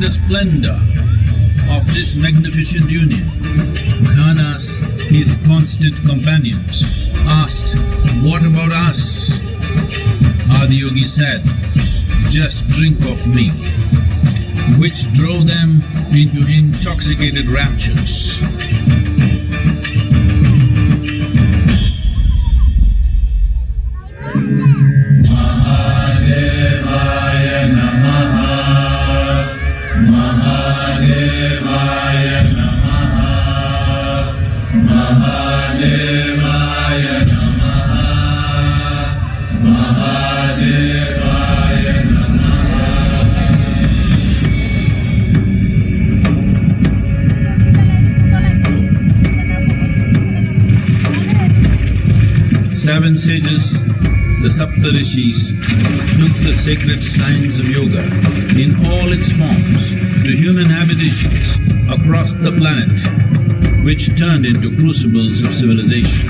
the splendor of this magnificent union, Ghanas, his constant companions, asked, "What about us?" Adiyogi said, "Just drink of me," which drove them into intoxicated raptures. Seven sages, the Saptarishis, took the sacred science of yoga in all its forms to human habitations across the planet, which turned into crucibles of civilization.